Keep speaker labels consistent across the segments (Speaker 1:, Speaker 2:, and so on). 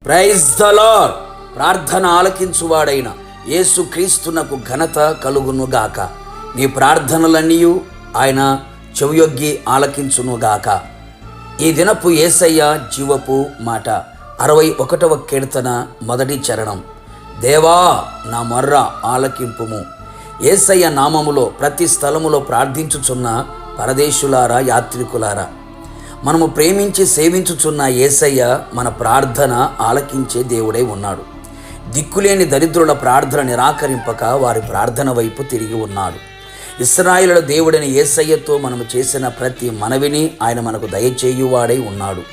Speaker 1: Praise the lord. ప్రార్థన ఆలకించువాడైన యేసుక్రీస్తునకు ఘనత కలుగునుగాక. నీ ప్రార్థనలన్నీ ఆయన చెవియొగ్గి ఆలకించునుగాక. ఈ దినపు యేసయ్య జీవపు మాట 61వ కీర్తన 1వ చరణం. దేవా నా మొర్ర ఆలకింపుము. యేసయ్య నామములో ప్రతి స్థలములో ప్రార్థించుచున్న పరదేశులారా, యాత్రికులారా, మనము ప్రేమించి సేవించుచున్న యేసయ్య మన ప్రార్థన ఆలకించే దేవుడై ఉన్నాడు. దిక్కులేని దరిద్రుల ప్రార్థన నిరాకరింపక వారి ప్రార్థన వైపు తిరిగి ఉన్నాడు. ఇశ్రాయేలుల దేవుడైన యేసయ్యతో మనము చేసిన ప్రతి మనవిని ఆయన మనకు దయచేయువాడై ఉన్నాడు.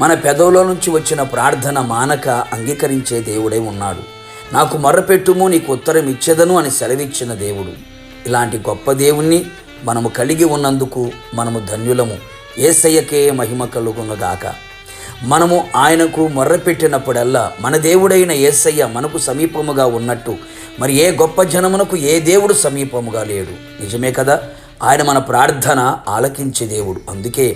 Speaker 1: మన పెదవుల నుంచి వచ్చిన ప్రార్థన మానక అంగీకరించే దేవుడై ఉన్నాడు. నాకు మొర్రపెట్టుము, నీకు ఉత్తరం ఇచ్చేదను అని సెలవిచ్చిన దేవుడు. ఇలాంటి గొప్ప దేవుణ్ణి మనము కలిగి ఉన్నందుకు మనము ధన్యులము. యేసయ్యకే మహిమ కలుగునుగాక. మనము ఆయనకు మొర్రపెట్టినప్పుడల్లా మన దేవుడైన యేసయ్య మనకు సమీపముగా ఉన్నట్టు మరి ఏ గొప్ప జనమునకు ఏ దేవుడు సమీపముగా లేడు. నిజమే కదా. ఆయన మన ప్రార్థన ఆలకించే దేవుడు. అందుకే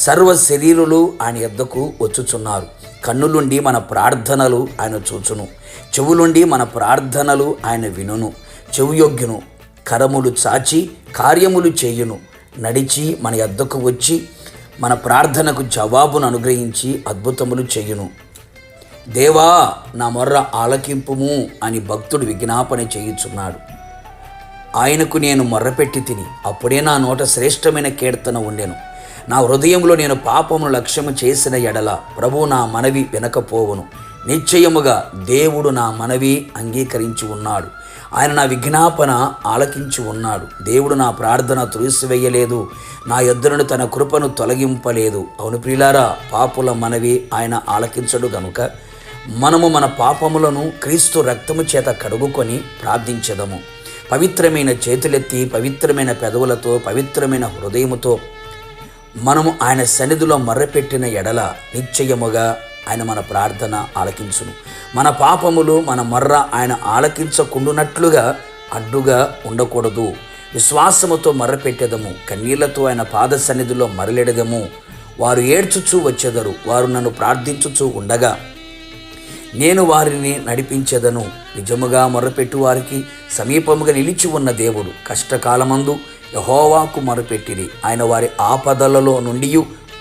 Speaker 1: సర్వ శరీరులు ఆయన యొద్దకు వచ్చుచున్నారు. కన్నులుండి మన ప్రార్థనలు ఆయన చూచును, చెవులుండి మన ప్రార్థనలు ఆయన వినును, చెవియొగ్గును, కరములు చాచి కార్యములు చేయును, నడిచి మన యొద్దకు వచ్చి మన ప్రార్థనకు జవాబును అనుగ్రహించి అద్భుతములు చేయును. దేవా నా మొర్ర ఆలకింపుము అని భక్తుడు విజ్ఞాపన చేయుచున్నాడు. ఆయనకు నేను మొర్రపెట్టి తిని, అప్పుడే నా నోట శ్రేష్టమైన కీర్తన ఉండెను. నా హృదయంలో నేను పాపమును లక్ష్యము చేసిన ఎడల ప్రభువు నా మనవి వినకపోవును. నిశ్చయముగా దేవుడు నా మనవి అంగీకరించి ఉన్నాడు. ఆయన నా విజ్ఞాపన ఆలకించి ఉన్నాడు. దేవుడు నా ప్రార్థన త్రోసివేయలేదు, నా యొద్దనుండి తన కృపను తొలగింపలేదు. అవును ప్రియులారా, పాపుల మనవి ఆయన ఆలకించడు గనుక మనము మన పాపములను క్రీస్తు రక్తము చేత కడుగుకొని ప్రార్థించెదము. పవిత్రమైన చేతులెత్తి, పవిత్రమైన పెదవులతో, పవిత్రమైన హృదయముతో మనము ఆయన సన్నిధిలో మొర్రపెట్టిన ఎడల నిశ్చయముగా ఆయన మన ప్రార్థన ఆలకించును. మన పాపములు మన మొర్ర ఆయన ఆలకించకుండునట్లుగా అడ్డుగా ఉండకూడదు. విశ్వాసముతో మొర్రపెట్టెదము, కన్నీళ్లతో ఆయన పాద సన్నిధిలో మరలెడదము. వారు ఏడ్చుచూ వచ్చెదరు, వారు నన్ను ప్రార్థించుచూ ఉండగా నేను వారిని నడిపించెదను. నిజముగా మొర్రపెట్టు వారికి సమీపముగా నిలిచి ఉన్న దేవుడు. కష్టకాలమందు యెహోవాకు మొరపెట్టిరి, ఆయన వారి ఆపదలలో నుండి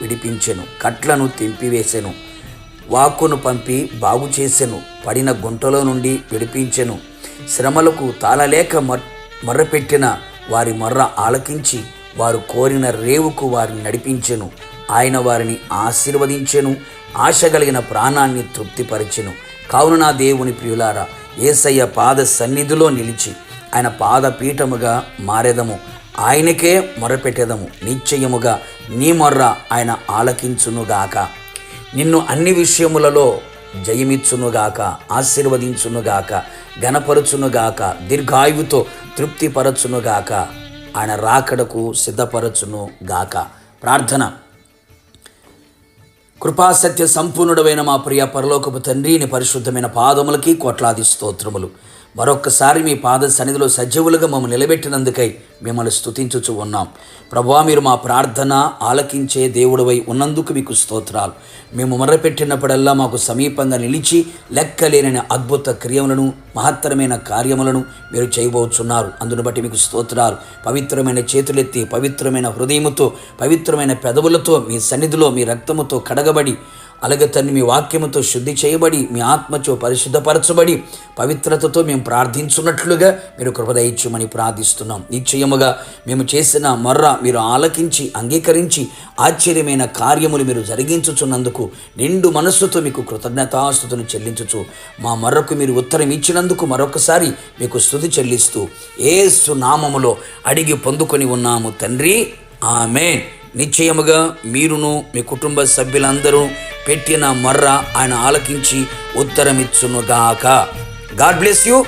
Speaker 1: విడిపించెను. కట్లను తెంపివేసెను, వాక్కును పంపి బాగు చేసెను. పడిన గుంటలో నుండి విడిపించెను. శ్రమలకు తాళలేక మొర్రపెట్టిన వారి మొర్ర ఆలకించి వారు కోరిన రేవుకు వారిని నడిపించెను. ఆయన వారిని ఆశీర్వదించెను, ఆశ కలిగిన ప్రాణాన్ని తృప్తిపరిచెను. కావున నా దేవుని ప్రియులారా, యేసయ్య పాద సన్నిధిలో నిలిచి ఆయన పాదపీఠముగా మారెదము. ఆయనకే మొరపెట్టెదము. నిశ్చయముగా నీ మొర్ర ఆయన ఆలకించునుగాక. నిన్ను అన్ని విషయములలో జయమిచ్చునుగాక, ఆశీర్వదించునుగాక, ఘనపరచునుగాక, దీర్ఘాయువుతో తృప్తిపరచునుగాక, ఆయన రాకడకు సిద్ధపరచునుగాక. ప్రార్థన. కృపాసత్య సంపూర్ణుడైన మా ప్రియ పరలోకపు తండ్రి, నీ పరిశుద్ధమైన పాదములకి కోట్లాది స్తోత్రములు. మరొక్కసారి మీ పాద సన్నిధిలో సజీవులుగా మమ్మల్ని నిలబెట్టినందుకై మిమ్మల్ని స్తుతించుచూ ఉన్నాం. ప్రభువా, మీరు మా ప్రార్థన ఆలకించే దేవుడవై ఉన్నందుకు మీకు స్తోత్రాలు. మేము మొర్రపెట్టినప్పుడల్లా మాకు సమీపంగా నిలిచి లెక్కలేని అద్భుత క్రియములను, మహత్తరమైన కార్యములను మీరు చేయబోచున్నారు. అందును బట్టి మీకు స్తోత్రాలు. పవిత్రమైన చేతులెత్తి, పవిత్రమైన హృదయముతో, పవిత్రమైన పెదవులతో మీ సన్నిధిలో మీ రక్తముతో కడగబడి, అలాగే తండ్రి మీ వాక్యముతో శుద్ధి చేయబడి, మీ ఆత్మతో పరిశుద్ధపరచబడి, పవిత్రతతో మేము ప్రార్థించున్నట్లుగా మీరు కృప దయచేయమని ప్రార్థిస్తున్నాం. నిశ్చయముగా మేము చేసిన మొర్ర మీరు ఆలకించి అంగీకరించి ఆశ్చర్యమైన కార్యములు మీరు జరిగించుచున్నందుకు నిండు మనస్సుతో మీకు కృతజ్ఞతాస్తుతులు చెల్లించుచు మా మొర్రకు మీరు ఉత్తరం ఇచ్చినందుకు మరొకసారి మీకు స్తుతి చెల్లిస్తూ యేసు నామములో అడిగి పొందుకొని ఉన్నాము తండ్రి, ఆమేన్. నిశ్చయముగా మీరును మీ కుటుంబ సభ్యులందరూ పెట్టిన మొర్ర ఆయన ఆలకించి ఉత్తరమిచ్చునుగాక. God bless you.